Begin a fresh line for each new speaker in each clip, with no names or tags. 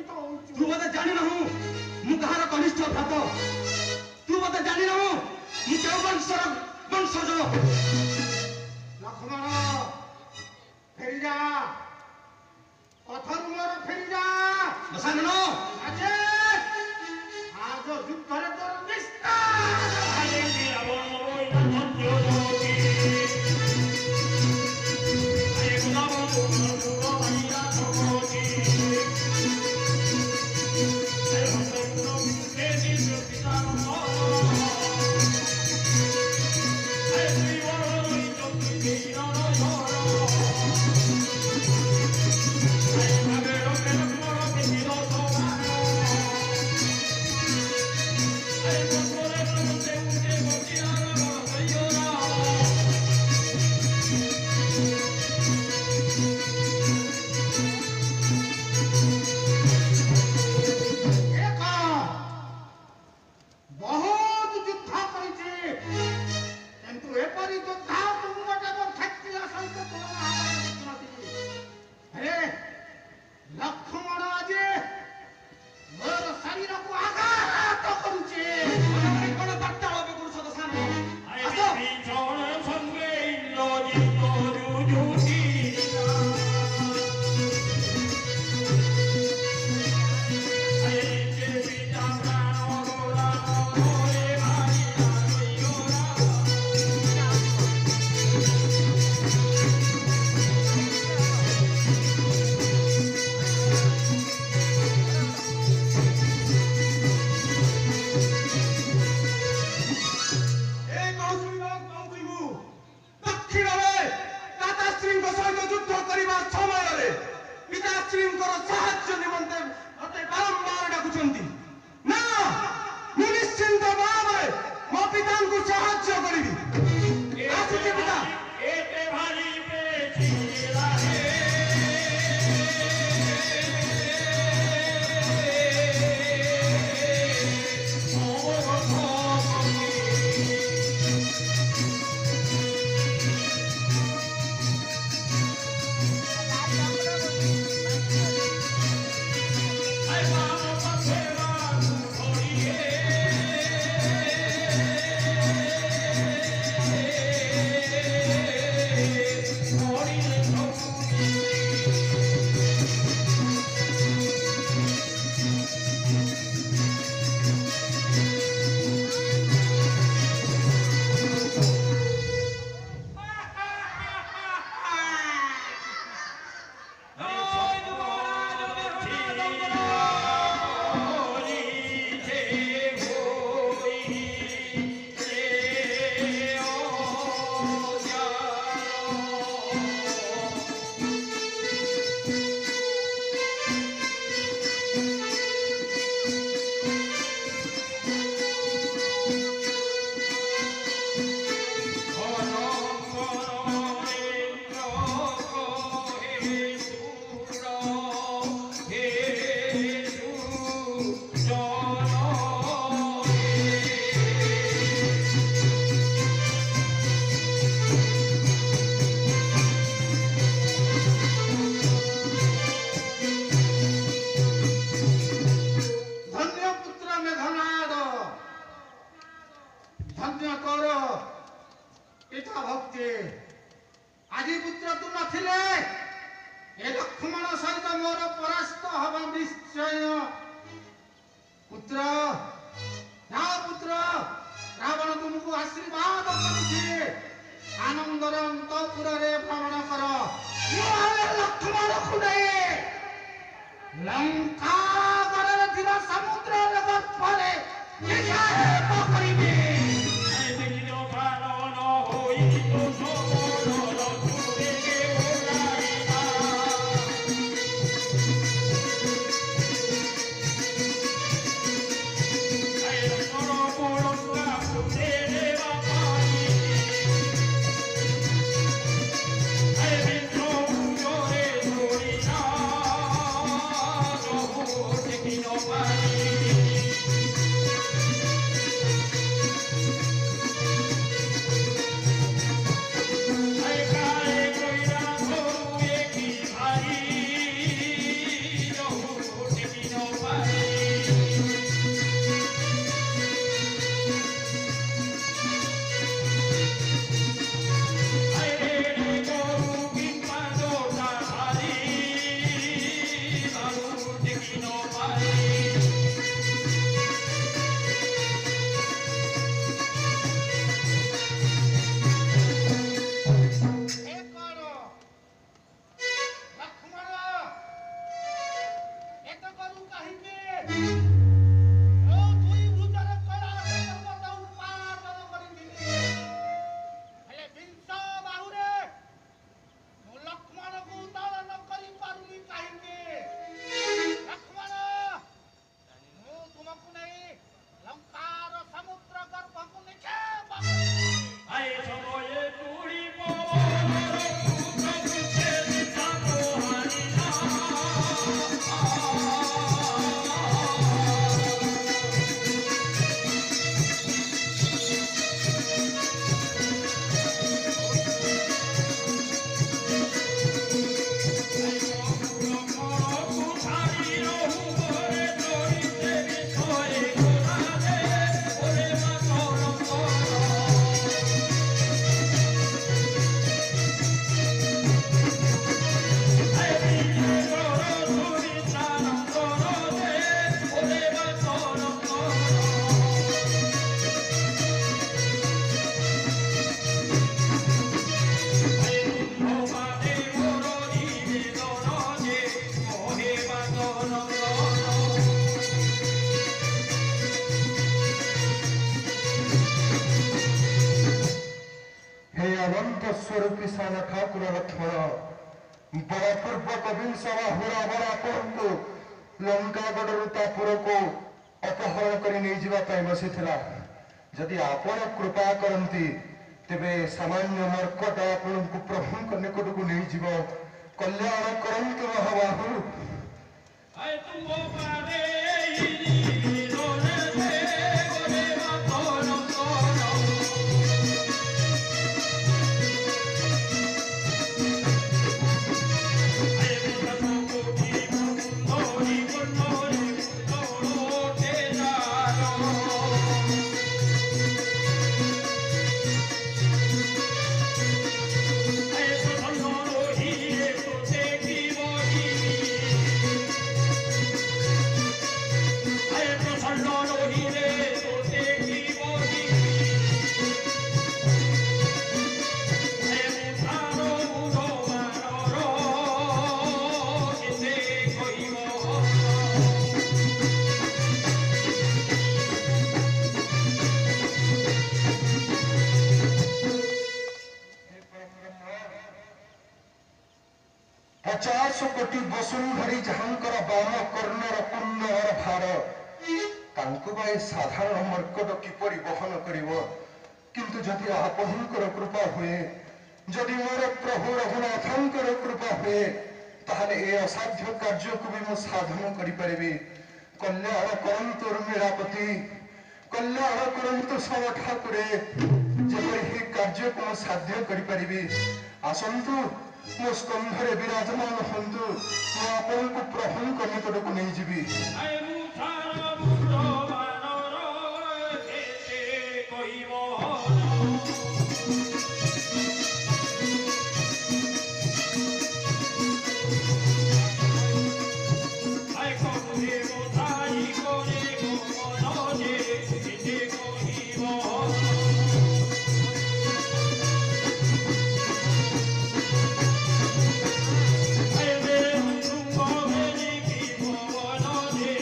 तू बोधे जानी ना हूँ मु कहार कनिष्ठ भ्रात तू बोधे जानी ना हूँ मु केउ वंशज
लक्ष्मण फेरी जा पथर मोर फेरी जा
दशानन
अजे आज युद्धरे तोर निस्तार
आये रावण रोइला धन्य जोगी आये रावण रोइला जोगी आये हसनो केनी पितार आये श्रीवर रोइला जोगी
ଦୁଇ ଭୁଜରେ କୈଳାସ ପର୍ବତ ଉତ୍ପାଦନ କରିଥିଲି। ହେଲେ ବିଂଶ ବାହୁରେ ମୁଁ ଲକ୍ଷ୍ମଣକୁ ଦଳନ କରିପାରୁନି କାହିଁକି? ଲକ୍ଷ୍ମଣ, ମୁଁ ତୁମକୁ ନେଇ ଲଙ୍କାର ସମୁଦ୍ର ଗର୍ଭକୁ ନିକ୍ଷେପ କରୁଛି।
আয়ে সময়ে তুড়ি পবনর পুত্র পুত্রে দিতা পোহারি না
हे अनंत स्वरूपी सान ठाकुर लक्ष्मण बलपूर्वक विंश बाहुरा बड़ा कहतु लंकागढ़ तापुर को अपहरण कर बसीला जदि आपण कृपा करती तेबे सामान्य मर्कट आपण को प्रभु निकट को नहीं जीव कल्याण करंतु महाबाहु
আয়ে তুমো পারে ইনি রোনে দে ওরে মাতন করো আয়ে মোটা কোটি মুন্ডরি মুন্ডরি মুন্ডরোতে যারো আয়ে প্রসন্ন রহিয়ে তোতে কি বহি আয়ে প্রসন্ন রহিলে তোতে কি বহি আয়ে মুখারো মুরবারর কেতে কইব
पचास कोटी वसुंधरी जहांकर बाम कर्णर पुण्यर भार तांको भाई साधारण मर्कट किपरि बहन करिवो किंतु जदि आपणकर कृपा हुए जदि मोर प्रभु रघुनाथंकर कृपा हुए ताहले ए असाध्य कार्य को भी मु साधन करि परिबी कल्याण करंतु उर्मिलापति कल्याण करंतु सब ठाकुरे जेपरि ही कार्य को मु साध्य करि परिबी आसंतु मो स्कंधरे विराजमान हंतु मु आपन को प्रभु निकट को नहीं जीवी
আয়ে মুখারো মুরবারর কেতে কইব আয়ে কবুরে মোথাই করে গোমনজে কেতে কইব আয়ে বে তুঙ্গ বেনি কি ভবনজে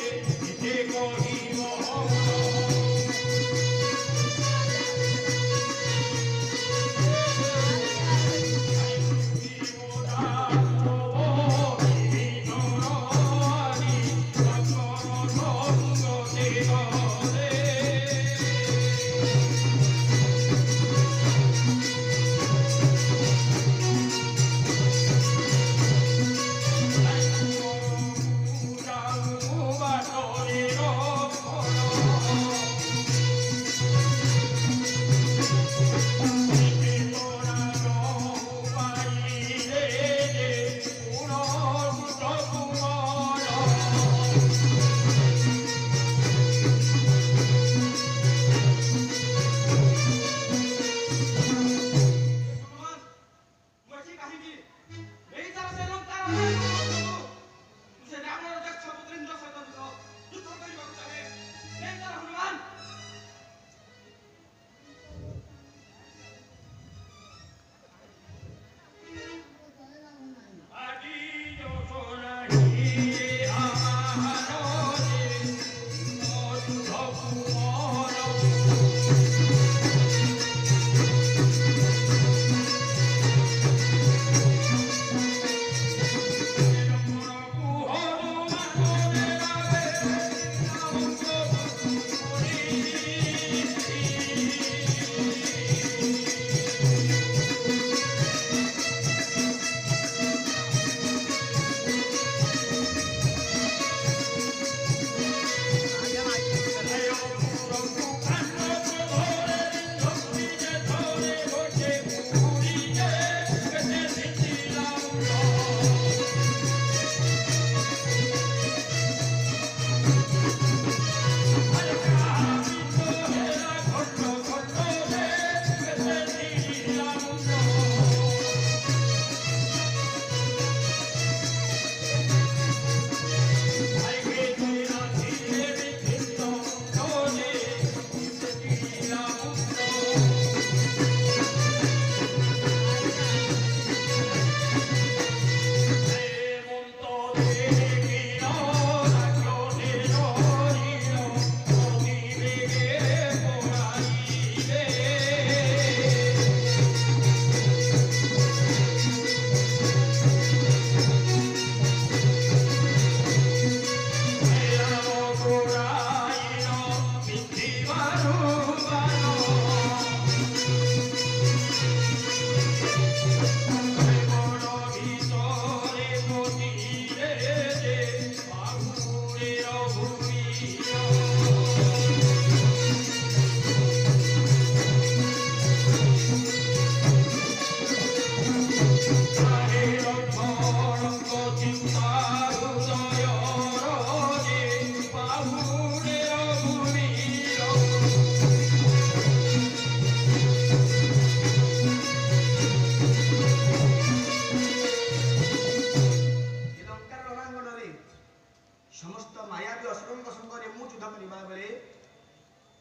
ଦୁଷ୍ଟ ମାୟାବୀ ଅସୁରଙ୍କ ସଙ୍ଗରେ ମୁଁ ଯୁଦ୍ଧ କରିବା ବେଳେ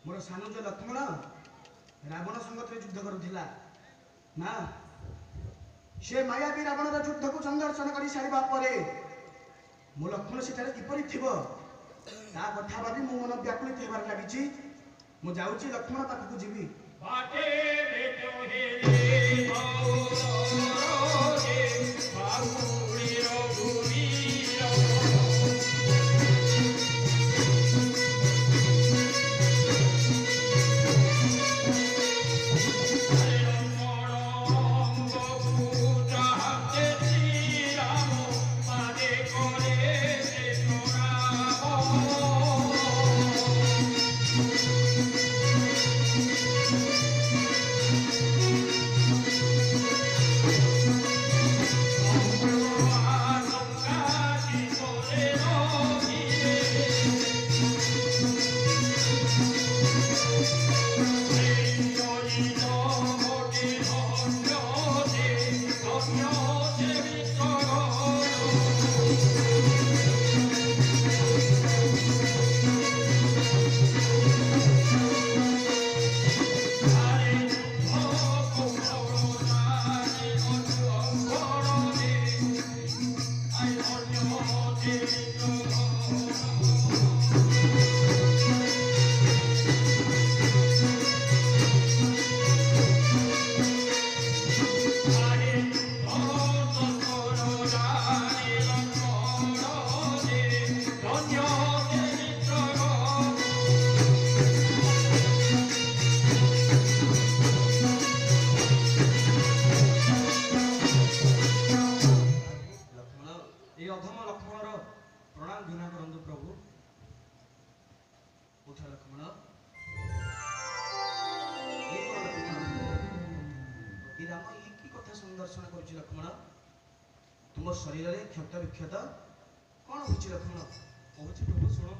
ମୋର ସାନୁଜ ଲକ୍ଷ୍ମଣ ରାବଣ ସଙ୍ଗରେ ଯୁଦ୍ଧ କରୁଥିଲା ନା ସେ ମାୟାବୀ ରାବଣର ଯୁଦ୍ଧକୁ ସଂଦର୍ଶନ କରି ସାରିବା ପରେ ମୋ ଲକ୍ଷ୍ମଣ ସେଠାରେ କିପରି ଥିବ ତା କଥା ଭାବି ମୁଁ ମନ ବ୍ୟାକୁଳିତ ହେବାରେ ଲାଗିଛି। ମୁଁ ଯାଉଛି ଲକ୍ଷ୍ମଣ ପାଖକୁ ଯିବି। तुम शरीर में क्षत विक्षत कौन हो लक्ष्मण कहूँ प्रभु शुणु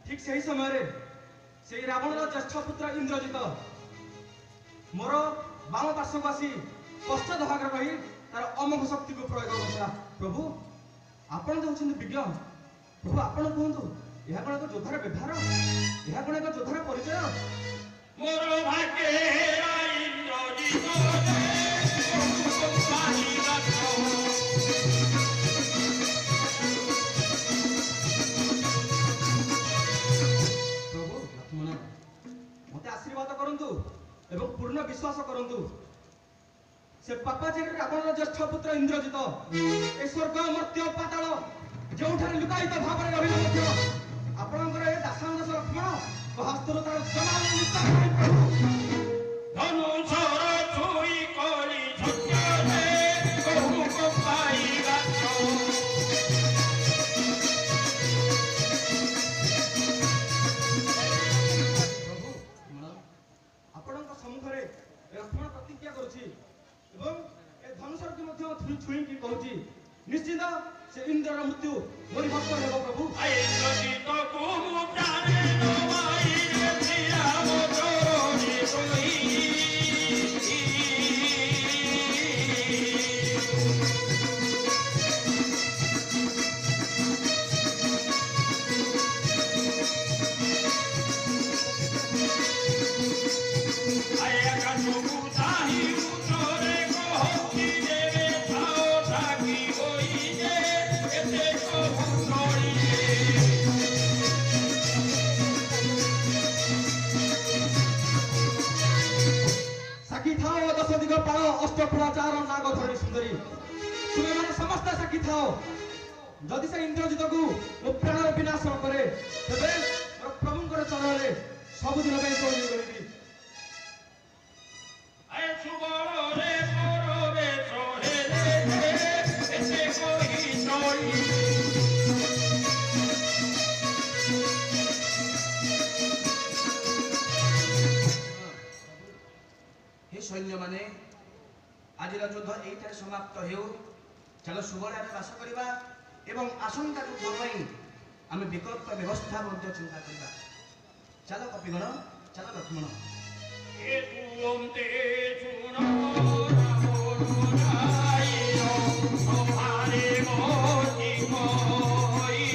ठीक से ही समय रे से रावण ज्येष्ठ पुत्र इंद्रजित मोर बाम पार्श्व आसी पश्चात भाग रही तार अमोघ शक्ति को प्रयोग करता। प्रभु आपण तो होछन विज्ञ प्रभु आपण कहंतु यह कोन एक जोधार व्यवहार यह कोन एक जोधार परिचय
मोर भाग्ये इंद्रजित रे पानी गातो आशीर्वाद करंतु एवं पूर्ण विश्वास करंतु से पापाजी रावण ज्येष्ठ पुत्र इंद्रजित ए स्वर्ग मर्त्य पाताल जोठारे लुकायित भाव में रही आपणकर ए दासांग लक्ष्मण हस्तर तार धनुषर छुई करी झटके बहुमुख पाई गातो प्रतिज्ञा करुछि छुई की कहूछि निश्चित से इंद्रर मृत्यु मोरी भक्त हेबो प्रभु इंद्रजित को मुटारे नवाई रे श्रीराम जोड़ी सोई आया का सुताही उतरे कहती देवे थाओ थाकी होई जे एते को नोड़ी साकी थाओ दश दिग पाळ अष्टफुलाचार नाग धरी सुंदरी तुमे माने समस्त साकी थाओ जदि से इंद्रजित को मो प्राण विनाश न करे तबे मोर प्रभुंकर चरणरे सबुदिन पे शोणी करिबी
आए सुबल रे परबे सोहे रे एते कोई सोई
हे सैन्य माने आज युद्ध एइटारे समाप्त हेउ चलो सुबलारे बास करिबा एवं आशंका युद्ध पई आमे विकल्प व्यवस्था मध्ये चिंता करिबा चलो कपिगण चलो लक्ष्मण
ए तुमते सुनो रामो नाइयो तुम्हारे मोती कोई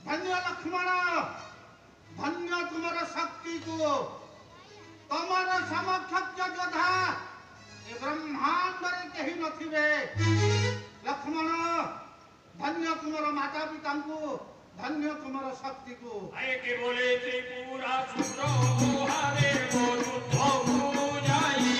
धन्य लक्ष्मण धन्य तुमर शक्ति को तमर समकक्ष योद्धा ए ब्रह्मांड रे केही नथिबे लक्ष्मण धन्य तुमर माता पिता को धन्य तुमर शक्ति को
आए के बोले त्रिपुरा सुरो हारे वो युद्ध जाई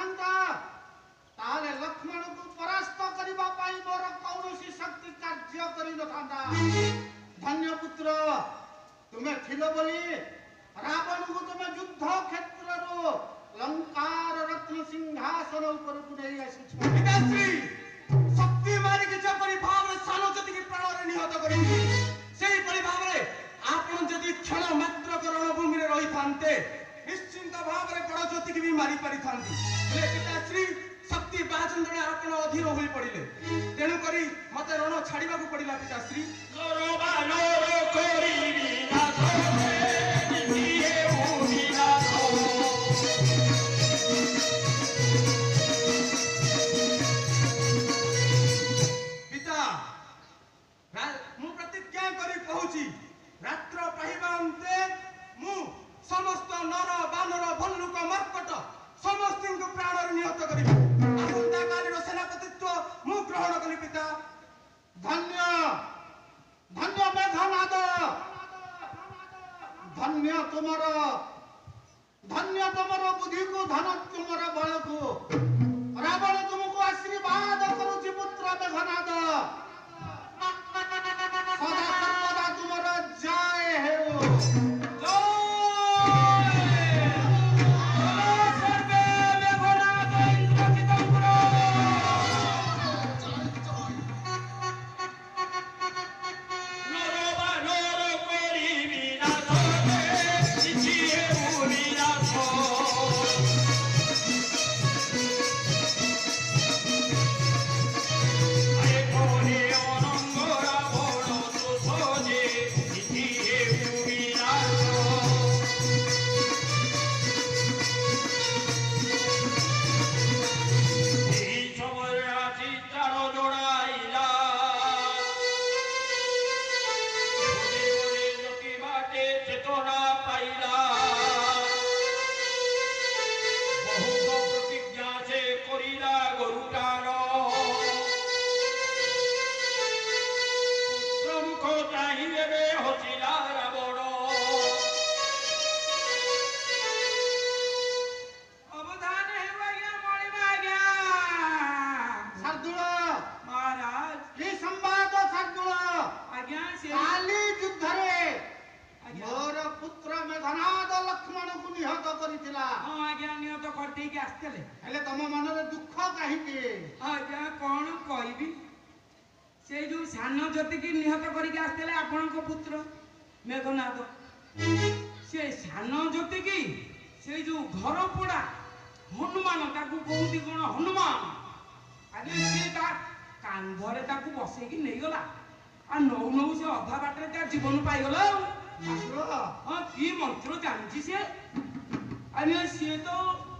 ନଥାନ୍ତା ତାହେଲେ ଲକ୍ଷ୍ମଣକୁ ପରାସ୍ତ କରିବା ପାଇଁ ମୋର କୌଣସି ଶକ୍ତି କାର୍ଯ୍ୟ କରିନଥାନ୍ତା। ଧନ୍ୟ ପୁତ୍ର, ତୁମେ ଥିଲ ବୋଲି ରାବଣକୁ ତୁମେ ଯୁଦ୍ଧ କ୍ଷେତ୍ରରୁ ଲଙ୍କାର ରତ୍ନ ସିଂହାସନ ଉପରକୁ ନେଇ ଆସିଛ।
ପିତାଶ୍ରୀ, ଶକ୍ତି ମାରିକି ଯେପରି ଭାବରେ ସାନ ଜ୍ୟୋତିକି ପ୍ରାଣରେ ନିହତ କରିଛି, ସେହିପରି ଭାବରେ ଆପଣ ଯଦି କ୍ଷଣ ମାତ୍ରକ ରଣଭୂମିରେ ରହିଥାନ୍ତେ ନିଶ୍ଚିନ୍ତ ଭାବରେ ବଡ଼ ଜ୍ୟୋତିକି ବି ମାରି ପାରିଥାନ୍ତି। ହେଲେ ପିତାଶ୍ରୀ, ଶକ୍ତି ବାହାଚନ୍ଦ୍ରରେ ଆପଣ ଅଧୀର ହୋଇ ପଡ଼ିଲେ, ତେଣୁକରି ମତେ ରଣ ଛାଡ଼ିବାକୁ ପଡ଼ିଲା। ପିତାଶ୍ରୀ, ପିତା, ମୁଁ ପ୍ରତିଜ୍ଞା କରି କହୁଛି, ରାତ୍ର ପାହିବା ଅନ୍ତେ ମୁଁ ସମସ୍ତ ନର ବାନର ଭଲ୍ଲୁକ ମର୍କଟ ସମସ୍ତଙ୍କୁ ପ୍ରାଣରେ ନିହତ କରିବି। ଆସନ୍ତାକାଲିର ସେନାପତିତ୍ୱ ମୁଁ ଗ୍ରହଣ କଲି। ପିତା,
ଧନ୍ୟ ଧନ୍ୟ ମେଘନାଦ, ଧନ୍ୟ ତୁମର ବୁଦ୍ଧିକୁ, ଧନ ତୁମର ବଳକୁ। ରାବଣ ତୁମକୁ ଆଶୀର୍ବାଦ କରୁଛି ପୁତ୍ର ମେଘନାଦ। ସଦା ସର୍ବଦା ତୁମର ଜୟ ହେଉ। ହେଲେ ତମ ମନରେ ଦୁଃଖ କାହିଁକି?
ଆଜ୍ଞା କଣ କହିବି, ସେ ଯୋଉ ସାନ ଜ୍ୟୋତିକି ନିହତ କରିକି ଆସିଥିଲେ ଆପଣଙ୍କ ପୁତ୍ର ମେଘନାଦ, ସେ ସାନ ଜ୍ୟୋତିକି ସେ ଯୋଉ ଘର ପୋଡା ହନୁମାନ, ତାକୁ କହୁଛି କଣ ହନୁମାନ, ଆଜ୍ଞା ସେ ତା କାନ୍ଧରେ ତାକୁ ବସେଇକି ନେଇଗଲା। ଆଉ ନଉ ନଉ ସେ ଅଧା ବାଟରେ ତା ଜୀବନ ପାଇଗଲା। ଆଉ କି ମନ୍ତ୍ର ଜାଣିଛି ସେ, ଆଜ୍ଞା ସିଏ ତ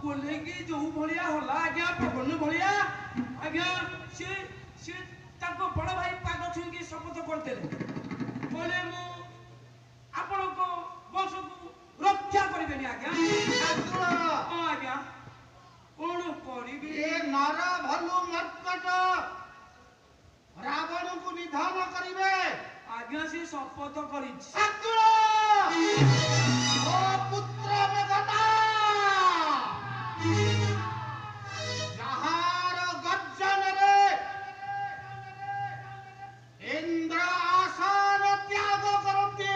କୋଲେଇକି ଯୋଉ ଭଳିଆ ହେଲା ଆଜ୍ଞା, ପବନ ଭଳିଆ ଆଜ୍ଞା, ସେ ତାଙ୍କ ବଡ ଭାଇ ପାଦ ଛୁଇଁକି ଶପଥ କରିଥିଲେ, କହିଲେ ମୁଁ ଆପଣଙ୍କ ବଂଶକୁ ରକ୍ଷା କରିବେନି ଆଜ୍ଞା। ହଁ ଆଜ୍ଞା, କଣ କରିବି?
ଏ ନର ଭଲୁ ମର୍କଟ ରାବଣକୁ ନିଧନ କରିବେ।
ଆଜ୍ଞା ସେ ଶପଥ କରିଛି।
ଓ ପୁତ୍ର ମେଘନାଦ, ଯାହାର ଗର୍ଜନରେ ଇନ୍ଦ୍ର ଆସନ ତ୍ୟାଗ କରନ୍ତି,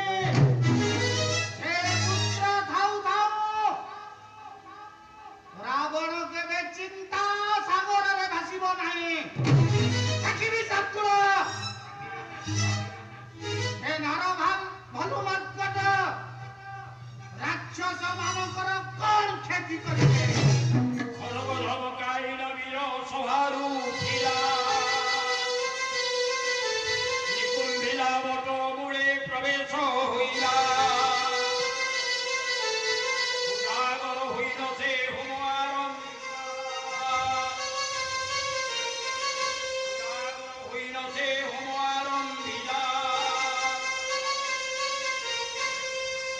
ସେ ପୁତ୍ର ଥାଉ ଥାଉ ରାବଣ କେବେ ଚିନ୍ତା ସାଗରରେ ଭାସିବ ନାହିଁ। ଦେଖିବି ଶତ୍ରୁ, ସେ ନର ଭଲୁ ମର୍କଟ ରାକ୍ଷସ ମାନଙ୍କର କଣ କ୍ଷତି କରିବେ?
ପ୍ରବେଶ ହୋଇଲା, ଉଜାଗର ହୋଇନ ସେ ହୋମ ଆରମ୍ଭ, ଉଜାଗର ହୋଇନ ସେ ହୋମ ଆରମ୍ଭିଲା।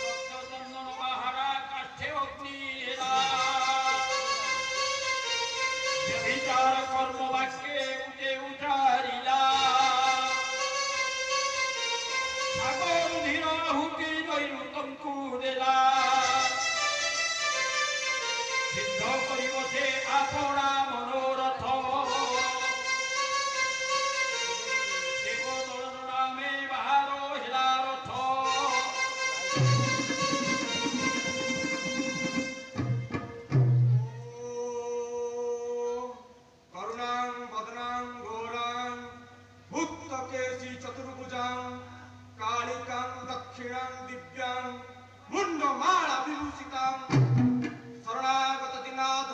ରକ୍ତଚନ୍ଦନ ବାହାରା କାଷ୍ଠେ ଅଗ୍ନି ହେଲା, ବ୍ୟଭିଚାର କର୍ମ ବାକ୍যେ ଉଠେ ଉଠାରିଲା। ଧୀର ହୁକି ନୈରୁତଙ୍କୁ ଦେଲା, ସିଦ୍ଧ କରିବ ସେ ଆପଣା ମନୋରଥ ଦେବଦଳନ ନାମେ ବାହାର ହେଲା ରଥ
करुणां वदनां घोरां भुक्तकेशी चतुर्भुजां कालिकां दक्षिणां दिव्यां मुण्डमाला विभूषितां शरणागत दिनाद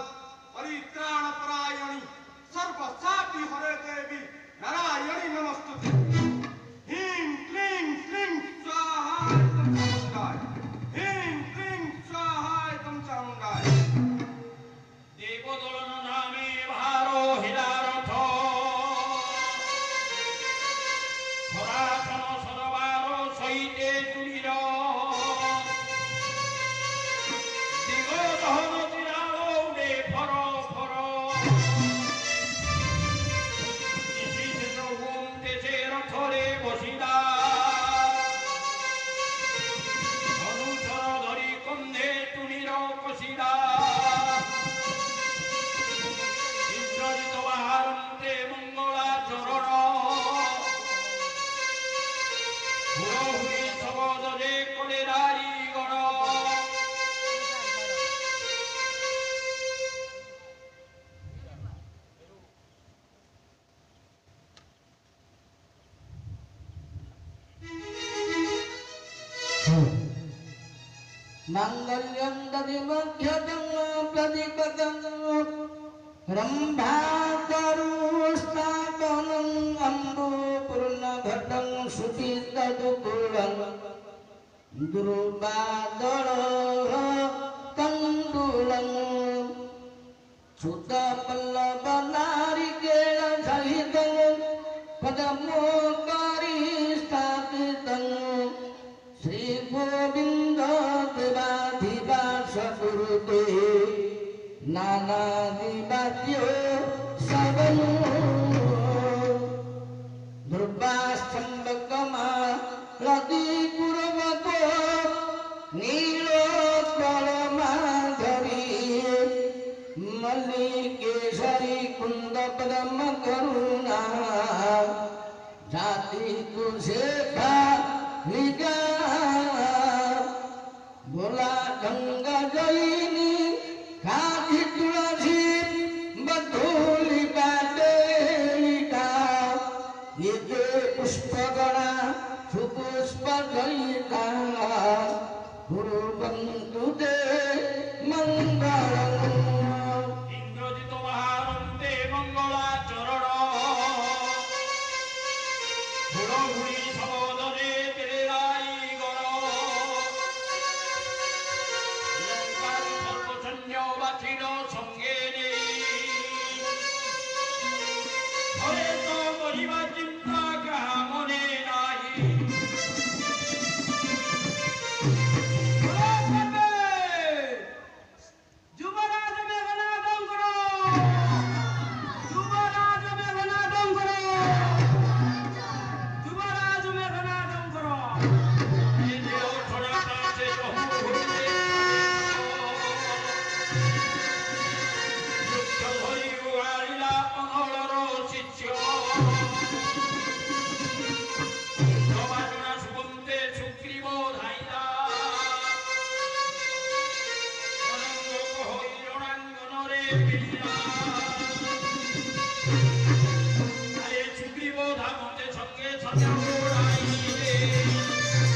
परित्राण परायणी सर्वसापि हरे देवी नारायणी नमस्तुते ह्रीं क्लीं श्रीं स्वाहायतं चामुण्डाय ह्रीं क्लीं स्वाहायतं चामुण्डाय
দেবদলন নামে বাହାର ହେଲା ରଥ ଧରାଚନ ସଦବାର ସହିତେ ତୁଳିର ଦିଗଦହନ ଚିରାଳ ଉଡ଼େ ଫର ଫର ନିଶିଶେଷ ହୁଅନ୍ତେ ସେ ରଥରେ ବସିଲା ଧନୁଷର ଧରି କନ୍ଧେ ତୁଳିର କଷିଲା ইন্দ্রজিত বাহারন্তে মঙ্গলা চরণ হুড়হুড়ি শবদরে কলে নারীগণ
मांगल्यं दधिमध्यदं प्रतिपदं रम्भाकरुस्थापनं अम्बुपूर्णघटं सुचितदुकूलं दुर्वादळकन्दुलं सुतपल्लवनारिकेळसहितं पदमोपरि स्थापितं श्रीगोविन्द देवाधिवास गुरुते नानादिवाद्यो सवनु दुर्वास्तम्भकमा लदी पूर्वको नीलोत्पलमाधवी मल्लिकेशरी कुन्दपदम करुणा जाति कुशेखा लिगा भोला गंगा जयिनी काठी तुलसी बधूली बाटेलिका ये जे पुष्पगणा सुपुष्प गणिता गुरुबंधु दे मंगलम्
ইন্দ্রজিত বাহারন্তে মঙ্গলা চরণ হুড়হুড়ি শবদরে তেরে নারীগণ লঙ্কার সর্বসৈন্য বাছিল সঙ্গে নেই ঘরে তো করিবা চিন্তা কাহা মনে নাহি
যুবরাজ মেঘনাদং করো যুবরাজ মেঘনাদং করো যুবরাজ মেঘনাদং করো
এই দেহ ছড়া কাছে বহু হইতে যুদ্ধ ধরি উড়াইলা অনলর শিষ্য সমাজনা সুবন্তে সুগ্রীব ধাইলা অনঙ্গ হই রণাঙ্গনরে গিলা আরে সুগ্রীব ধামতে সঙ্গে সঙ্গে